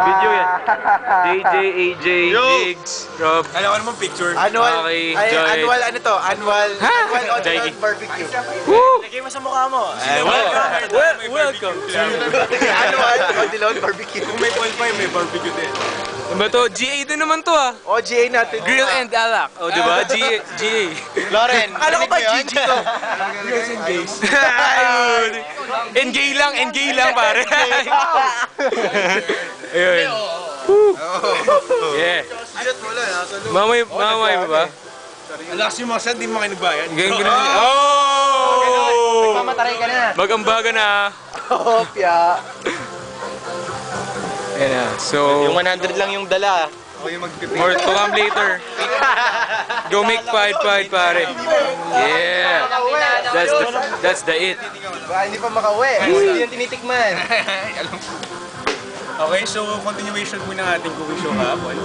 Video yan. JJ, AJ, Jigs, Rob. Alam ko naman picture. Annual, Okay, ay, Joy. annual ano to? Annual Joy. Odilon Barbecue. Woo! Lagay mo sa mukha mo. Welcome. Annual Odilon Barbecue. Kung may bonfire, may barbecue din. Ano ba to? GA din naman to ah. OGA natin. Grill and alak. O diba? GA. Loren, akala ko ba GG to? Girls and gays. NG lang pare. Ayun. Yeah. Mamay mo ba? Alakas yung mga saan, di mo kayo nagbayad. Ganyan. Oh! Mamataray ka na. Magambaga na. Hopya. Ayan na. So, Yung 100 lang yung dala. more to come later. Go make fight, pare. Yeah. That's the it. Baka hindi pa makauwi. Hindi yung tinitikman. Okay, so continuation muna ng ating cooking show kahapon.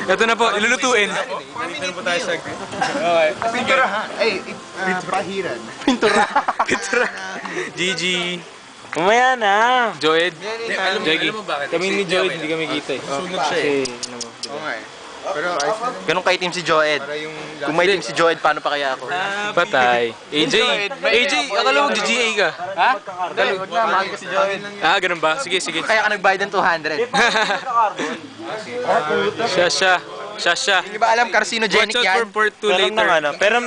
Ito na po, ilulutuin. Nandito na po tayo sa Okay. Pinturahan. Ay, pahiran. Pitra. GG. Umaya na. Joed. Alam Jackie. mo bakit? Kami ni Joed, hindi kami kita eh. Sunog siya Kasi, eh. ano mo. Okay. Pero ganun kay team si Joed. Kung may team si Joed, paano pa kaya ako? Patay. AJ, akala mo GGA ka? Ha? Huwag na, mahal ko si Joed. Ah, ganun ba? Sige. Kaya ka nagbayad ng 200. Siya. Hindi ba alam carcinogenic Watch out yan? for part 2 later. Pero